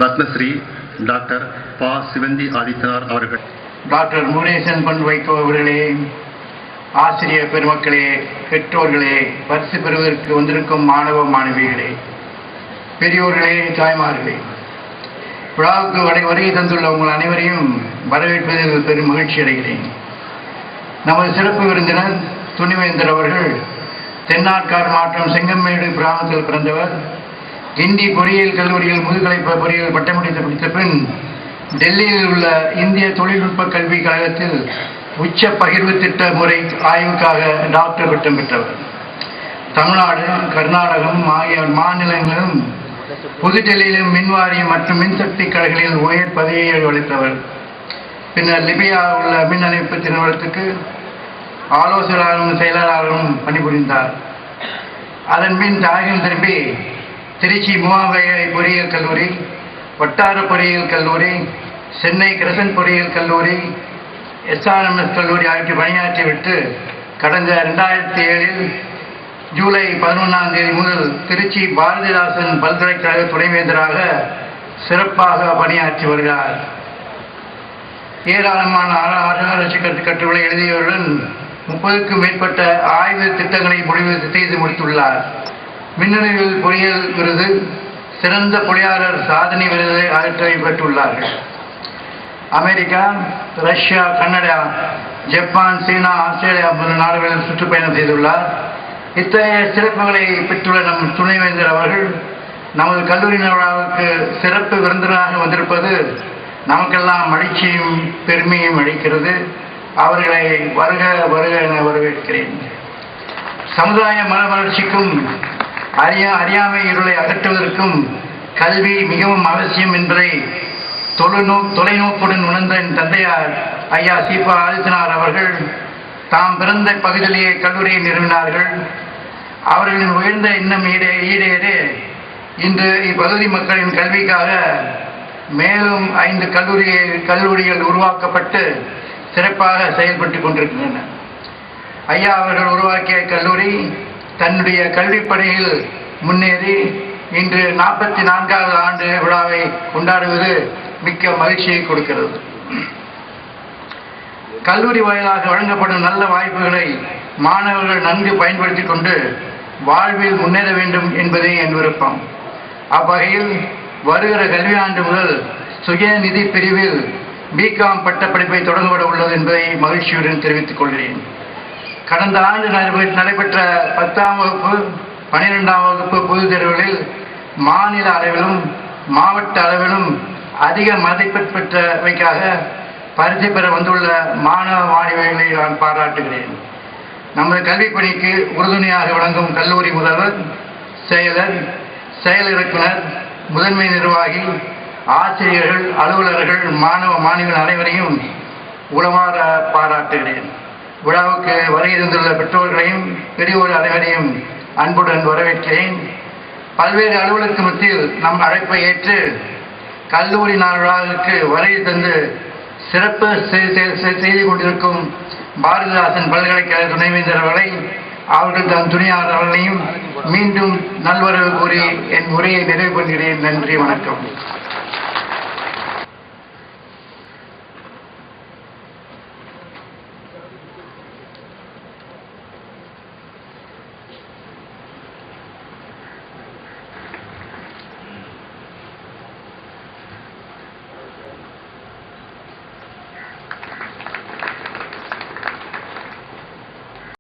Padmashri doctor பா. சிவந்தி ஆதித்தனார் அவர்கள். Doctor Murugesan பொன் வைகோ அவர்களே, ஆசிரியர் பெருமக்களே, பெற்றோர்களே, பரிசு பெறுவதற்கு வந்திருக்கும் மாணவ மாணவிகளே, பெரியோர்களே, தாய்மார்களே, விழாவுக்கு வருகை தந்துள்ள உங்கள் அனைவரையும் வரவேற்பதில் பெரும் மகிழ்ச்சி அடைகிறேன். நமது சிறப்பு விருந்தினர் துணிவேந்தர் அவர்கள் தென்னார்காடு மாவட்டம் செங்கமேடு கிராமத்தில் பிறந்தவர். கிண்டி பொறியியல் கல்லூரியில் முதுகலை பொறியியல் பட்டமளித்து படித்த பின் டெல்லியில் உள்ள இந்திய தொழில்நுட்ப கல்விக் கழகத்தில் உச்ச பகிர்வு திட்ட முறை ஆய்வுக்காக டாக்டர் பட்டம் பெற்றவர். தமிழ்நாடு, கர்நாடகம் ஆகிய மாநிலங்களிலும் புதுடெல்லியிலும் மின்வாரியம் மற்றும் மின்சக்தி கழகங்களில் உயர் பதவியை அளித்தவர். பின்னர் லிபியா உள்ள மின் அமைப்பு நிறுவனத்துக்கு ஆலோசகராகவும் செயலாளராகவும் பணிபுரிந்தார். அதன் பின் தாயகம் திரும்பி திருச்சி மூவாங்கை பொறியியல் கல்லூரி, வட்டார பொறியியல் கல்லூரி, சென்னை கிரசன் பொறியியல் கல்லூரி, SRMS கல்லூரி ஆகிய பணியாற்றிவிட்டு கடந்த 2007 ஜூலை 11 முதல் திருச்சி பாரதிதாசன் பல்கலைக்கழக துணைவேந்தராக சிறப்பாக பணியாற்றி வருகிறார். ஏராளமான ஆராய்ச்சி கட்டுரைகளை எழுதியவருடன் 30க்கும் மேற்பட்ட ஆய்வு திட்டங்களை முடிவு செய்து முடித்துள்ளார். மின்னணுவியல் பொறியியல் விருது, சிறந்த பொறியாளர் சாதனை விருது ஆகியவற்றை பெற்றுள்ளார்கள். அமெரிக்கா, ரஷ்யா, கனடா, ஜப்பான், சீனா, ஆஸ்திரேலியா போன்ற நாடுகளில் சுற்றுப்பயணம் செய்துள்ளார். இத்தகைய சிறப்புகளை பெற்றுள்ள நம் துணைவேந்தர் அவர்கள் நமது கல்லூரி விழாவுக்கு சிறப்பு விருந்தினராக வந்திருப்பது நமக்கெல்லாம் மகிழ்ச்சியும் பெருமையும் அளிக்கிறது. அவர்களை வருக வருக என வரவேற்கிறேன். சமுதாய மறுமலர்ச்சிக்கும் அறியாமை இருளை அகற்றுவதற்கும் கல்வி மிகவும் அவசியம் என்பதை தொலைநோக்குடன் உணர்ந்த என் தந்தையார் ஐயா சீபா ஆதித்தனார் அவர்கள் தாம் பிறந்த பகுதியிலேயே கல்லூரியை நிறுவினார்கள். அவர்களின் உயர்ந்த எண்ணம் ஈடேறே இன்று இப்பகுதி மக்களின் கல்விக்காக மேலும் 5 கல்லூரிகள் உருவாக்கப்பட்டு சிறப்பாக செயல்பட்டு கொண்டிருக்கின்றன. ஐயா அவர்கள் உருவாக்கிய கல்லூரி தன்னுடைய கல்விப் பணியில் முன்னேறி இன்று 44வது ஆண்டு விழாவை கொண்டாடுவது மிக்க மகிழ்ச்சியை கொடுக்கிறது. கல்லூரி வாயிலாக வழங்கப்படும் நல்ல வாய்ப்புகளை மாணவர்கள் நன்கு பயன்படுத்திக் கொண்டு வாழ்வில் முன்னேற வேண்டும் என்பதே என் விருப்பம். அவ்வகையில் வருகிற கல்வியாண்டு முதல் சுயநிதி பிரிவில் BCom பட்டப்படிப்பை தொடங்கப்பட உள்ளது என்பதை மகிழ்ச்சியுடன் தெரிவித்துக் கொள்கிறேன். கடந்த ஆண்டு நடைபெற்ற 10ஆம் வகுப்பு 12ஆம் வகுப்பு பொதுத் தேர்வுகளில் மாநில அளவிலும் மாவட்ட அளவிலும் அதிக மதிப்பெண் பெற்றவைக்காக பரிசு பெற வந்துள்ள மாணவ மாணவிகளை நான் பாராட்டுகிறேன். நமது கல்விப் பணிக்கு உறுதுணையாக வழங்கும் கல்லூரி முதல்வர், செயலர், செயல் இயக்குனர், முதன்மை நிர்வாகி, ஆசிரியர்கள், அலுவலர்கள், மாணவ மாணவிகள் அனைவரையும் உளமாற பாராட்டுகிறேன். விழாவுக்கு வருகை தந்துள்ள பெற்றோர்களையும் பெரியோர் அனைவரையும் அன்புடன் வரவேற்கிறேன். பல்வேறு அலுவலருக்கு மத்தியில் நம் அழைப்பை ஏற்று கல்லூரி நாள் விழாவுக்கு வருகை தந்து சிறப்பு செய்து கொண்டிருக்கும் பாரதிதாசன் பல்கலைக்கழக துணைவேந்தர் அவர்களை, அவர்கள் தம் துணையாளர்களையும் மீண்டும் நல்வரவு கூறி என் உரையை நிறைவு கொள்கிறேன். நன்றி, வணக்கம்.